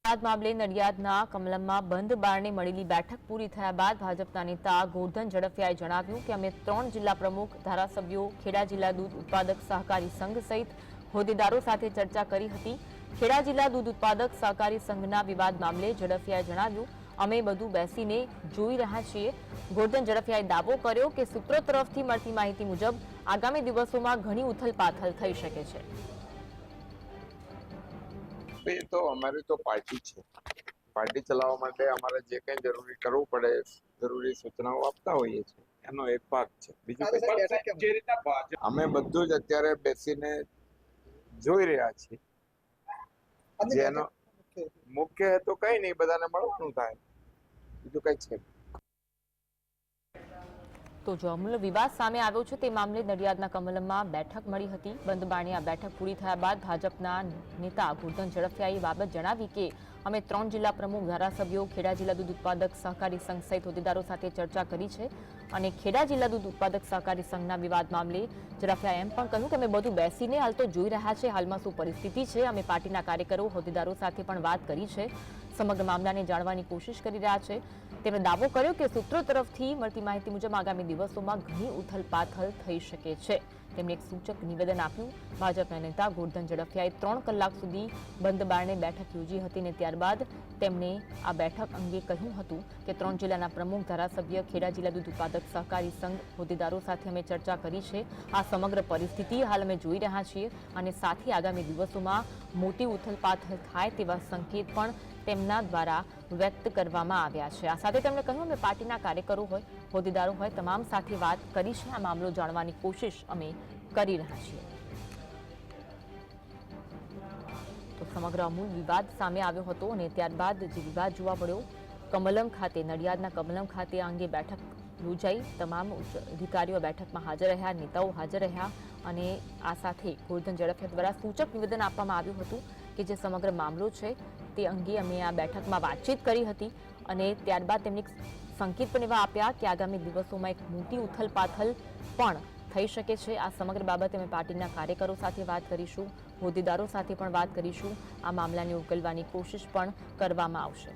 મામલે નડિયાદના કમલમમાં બંધ બારણે મળેલી બેઠક પૂરી થયા બાદ ભાજપના નેતા ગોરધન ઝડફિયાએ જણાવ્યું કે અમે 3 જિલ્લા પ્રમુખ ધારાસભ્યો ખેડા જિલ્લા દૂધ ઉત્પાદક સહકારી સંઘ સહિત હોદ્દેદારો સાથે ચર્ચા કરી હતી। ખેડા જિલ્લા દૂધ ઉત્પાદક સહકારી સંઘના વિવાદ મામલે ઝડફિયાએ જણાવ્યું અમે બધું બેસીને જોઈ રહ્યા છીએ। ગોરધન ઝડફિયાએ દાવો કર્યો કે સૂત્રો તરફથી મળતી માહિતી મુજબ આગામી દિવસોમાં ઘણી ઉથલપાથલ થઈ શકે છે। तो हमारी तो पार्टी है। पार्टी चलावा माटे हमारे जे कई जरूरी करવું પડે જરૂરી સૂચનાઓ આપતા હોઈએ છે એનો એક ભાગ છે। બીજું જે રીતના અમે બધું જ અત્યારે બેસીને જોઈ રહ્યા છીએ। જેનો મુખ્ય હેતુ કઈ નહીં, બધાને મળવાનું થાય, બીજું કઈ છે। તો જો અમૂલ્ય વિવાદ સામે આવ્યો છે તે મામલે નડિયાદના કમલમમાં બેઠક મળી હતી। બંધ બારણે આ બેઠક પૂરી થયા બાદ ભાજપના નેતા ગોરધન ઝડફિયાએ બાબત જણાવી કે અમે 3 જિલ્લા પ્રમુખ ધારાસભ્યો ખેડા જિલ્લા દૂધ ઉત્પાદક સહકારી સંઘ સહિત હોદ્દેદારો સાથે ચર્ચા કરી છે અને ખેડા જિલ્લા દૂધ ઉત્પાદક સહકારી સંઘના વિવાદ મામલે ઝડફિયાએ એમ પણ કહ્યું કે અમે બધું બેસીને હાલ તો જોઈ રહ્યા છે હાલમાં શું પરિસ્થિતિ છે। અમે પાર્ટીના કાર્યકરો હોદ્દેદારો સાથે પણ વાત કરી છે, સમગ્ર મામલાને જાણવાની કોશિશ કરી રહ્યા છે। તેમણે દાવો કર્યો કે સૂત્રો તરફથી મળતી માહિતી મુજબ આગામી દિવસોમાં ઘણી ઉથલપાથલ થઈ શકે છે। તેમણે એક સૂચક નિવેદન આપ્યું। ભાજપના નેતા ગોરધન ઝડફિયાએ 3 કલાક સુધી બંધ બારણે બેઠક યોજી હતી અને ત્યારબાદ તેમણે આ બેઠક અંગે કહ્યું હતું કે 3 જિલ્લાના પ્રમુખ ધારાસભ્ય ખેડા જિલ્લા દૂધ ઉત્પાદક સહકારી સંઘ હોદ્દેદારો સાથે અમે ચર્ચા કરી છે। આ સમગ્ર પરિસ્થિતિ હાલ અમે જોઈ રહ્યા છીએ અને સાથે આગામી દિવસોમાં મોટી ઉથલપાથલ થાય તેવા સંકેત પણ તેમના દ્વારા વ્યક્ત કરવામાં આવ્યા છે। આ સાથે તેમણે કહ્યું અમે પાર્ટીના કાર્યકરો હોય હોદ્દેદારો હોય તમામ સાથે વાત કરી છે, આ મામલો જાણવાની કોશિશ અમે કરી રહ્યા છીએ। તો સમગ્ર અમૂલ વિવાદ સામે આવ્યો હતો અને ત્યારબાદ જે વિવાદ જોવા મળ્યો કમલમ ખાતે નડિયાદના કમલમ ખાતે આ અંગે બેઠક યોજાઈ। તમામ ઉચ્ચ અધિકારીઓ બેઠકમાં હાજર રહ્યા, નેતાઓ હાજર રહ્યા અને આ સાથે ગોરધન ઝડફિયા દ્વારા સૂચક નિવેદન આપવામાં આવ્યું હતું કે જે સમગ્ર મામલો છે તે અંગે અમે આ બેઠકમાં વાતચીત કરી હતી અને ત્યારબાદ તેમણે સંકેત પણ એવા આપ્યા કે આગામી દિવસોમાં એક મોટી ઉથલપાથલ પણ થઈ શકે છે। આ સમગ્ર બાબતે અમે પાર્ટીના કાર્યકરો સાથે વાત કરીશું, હોદ્દેદારો સાથે પણ વાત કરીશું, આ મામલાને ઉકેલવાની કોશિશ પણ કરવામાં આવશે।